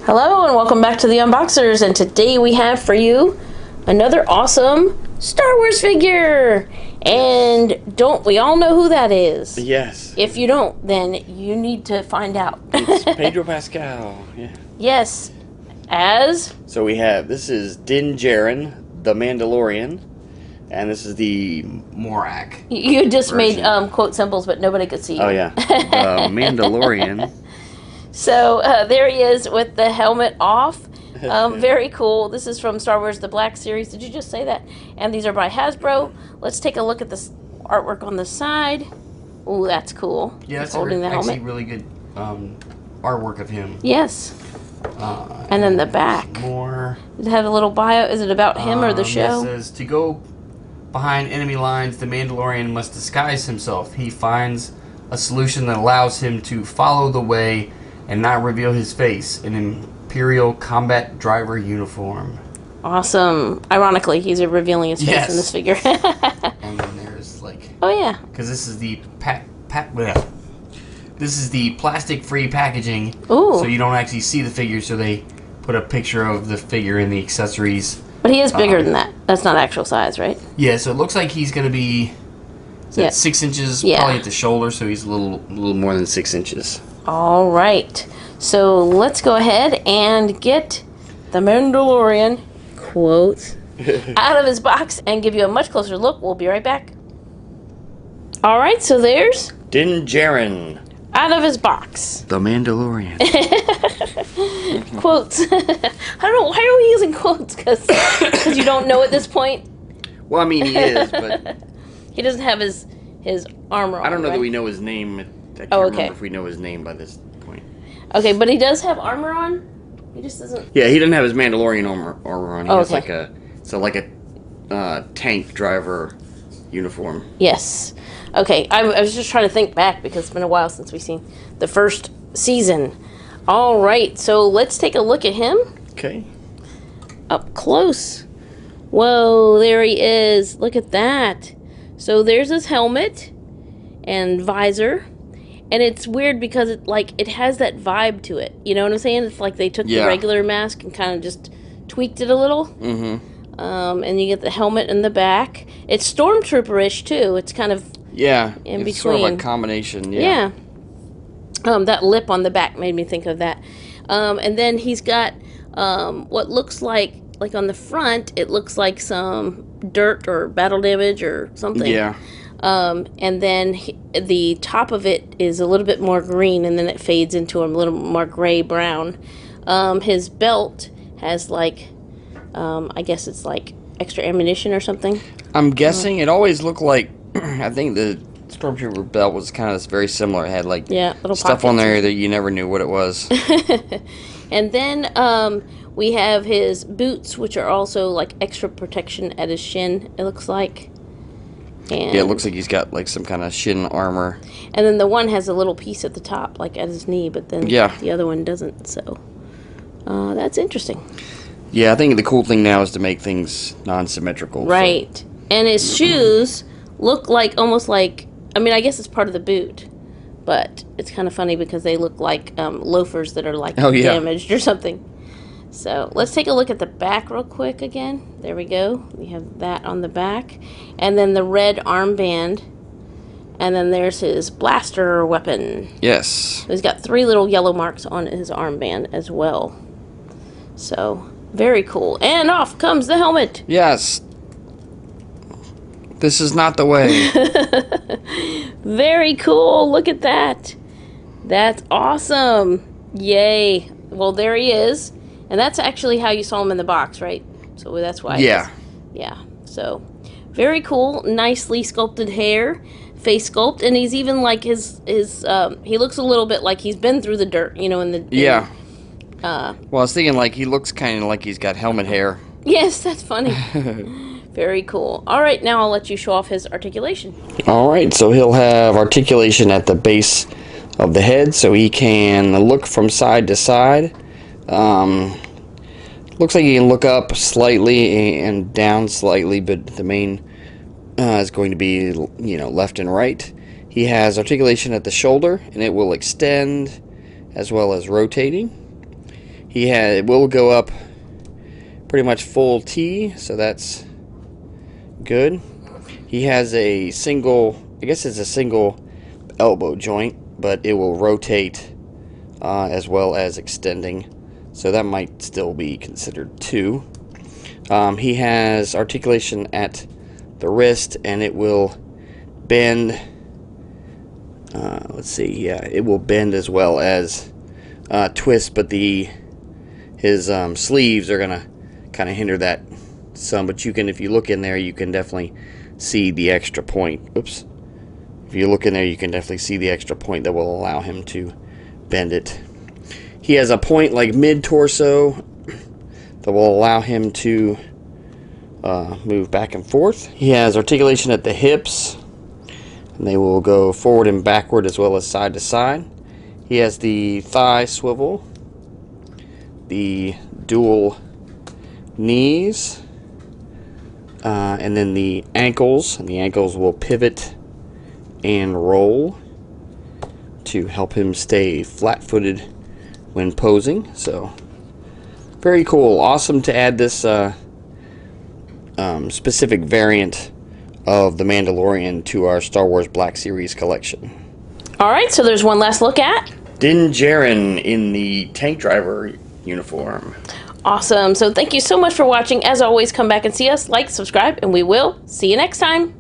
Hello and welcome back to the Unboxers, and today we have for you another awesome Star Wars figure. And don't we all know who that is? Yes. If you don't, then you need to find out. It's Pedro Pascal. Yeah. Yes. As? So we have, this is Din Djarin, the Mandalorian, and this is the Morak. You just version. made quote symbols, but nobody could see you. Oh yeah, the Mandalorian. So there he is with the helmet off. Very cool. This is from Star Wars The Black Series. Did you just say that? And these are by Hasbro. Let's take a look at this artwork on the side. Ooh, that's cool. Yeah, that's actually really good artwork of him. Yes. And then the back. More. Does it have a little bio? Is it about him or the show? It says, to go behind enemy lines, the Mandalorian must disguise himself. He finds a solution that allows him to follow the way and not reveal his face. An Imperial combat driver uniform. Awesome. Ironically, he's revealing his face in this figure. And then there's like... Oh, yeah. Because this is the this is the plastic-free packaging. Ooh. So you don't actually see the figure, so they put a picture of the figure in the accessories. But he is bigger than that. That's not actual size, right? Yeah, so it looks like he's going to be 6 inches, probably at the shoulder, so he's a little more than 6 inches. All right. So let's go ahead and get the Mandalorian quote out of his box and give you a much closer look. We'll be right back. All right, so there's Din Djarin, out of his box. the Mandalorian. Quotes. I don't know, why are we using quotes? Because you don't know at this point? Well, I mean, he is, but He doesn't have his armor on, I don't know right? that we know his name. I can't remember if we know his name by this point. Okay, but he does have armor on? He just doesn't... Yeah, he doesn't have his Mandalorian armor on. He has okay. like a tank driver uniform. Yes. Okay, I was just trying to think back because it's been a while since we've seen the first season. All right, so let's take a look at him. Okay. Up close. Whoa, there he is. Look at that. So there's his helmet and visor. And it's weird because it has that vibe to it. You know what I'm saying? It's like they took the regular mask and kind of just tweaked it a little. Mm-hmm. And you get the helmet in the back. It's Stormtrooper-ish, too. It's kind of in between. Sort of a combination, Yeah. That lip on the back made me think of that. And then he's got what looks like on the front, it looks like some dirt or battle damage or something. Yeah. And then the top of it is a little bit more green, and then it fades into a little more gray-brown. His belt has, I guess it's like extra ammunition or something. I'm guessing it always looked like, I think the Stormtrooper belt was kind of very similar. It had, little stuff on there that you never knew what it was. And then we have his boots, which are also, extra protection at his shin, it looks like. And yeah, it looks like he's got some kind of shin armor. And then the one has a little piece at the top, at his knee, but then the other one doesn't. So that's interesting. Yeah, I think the cool thing now is to make things non-symmetrical. Right. So. And his shoes look almost like, I mean, I guess it's part of the boot, but it's kind of funny because they look like loafers that are damaged or something. So let's take a look at the back real quick again. There we go. We have that on the back. And then the red armband. And then there's his blaster weapon. Yes. He's got 3 little yellow marks on his armband as well. So, very cool. And off comes the helmet. Yes. This is not the way. Very cool. Look at that. That's awesome. Yay. Well, there he is. And that's actually how you saw him in the box, right? So that's why. Yeah. Yeah. So, very cool. Nicely sculpted hair, face sculpt, and he's even his he looks a little bit like he's been through the dirt, in the well, I was thinking he looks kind of like he's got helmet hair. Yes, that's funny. Very cool. All right, now I'll let you show off his articulation. All right, so he'll have articulation at the base of the head, so he can look from side to side. Looks like he can look up slightly and down slightly, but the main is going to be, left and right. He has articulation at the shoulder, and it will extend as well as rotating. It will go up pretty much full T, so that's good. He has a single, I guess it's a single elbow joint, but it will rotate as well as extending, so that might still be considered 2. He has articulation at the wrist, and it will bend. Let's see, yeah, it will bend as well as twist, but his sleeves are gonna kind of hinder that some. But you can, if you look in there, you can definitely see the extra point. Oops. If you look in there, you can definitely see the extra point that will allow him to bend it. He has a point like mid-torso that will allow him to move back and forth. He has articulation at the hips, and they will go forward and backward as well as side to side. He has the thigh swivel, the dual knees, and then the ankles. And the ankles will pivot and roll to help him stay flat-footed when posing. So very cool. Awesome to add this specific variant of the Mandalorian to our Star Wars Black Series collection. Alright, so there's one last look at Din Djarin in the tank driver uniform. Awesome. So thank you so much for watching. As always, come back and see us, like, subscribe, and we will see you next time.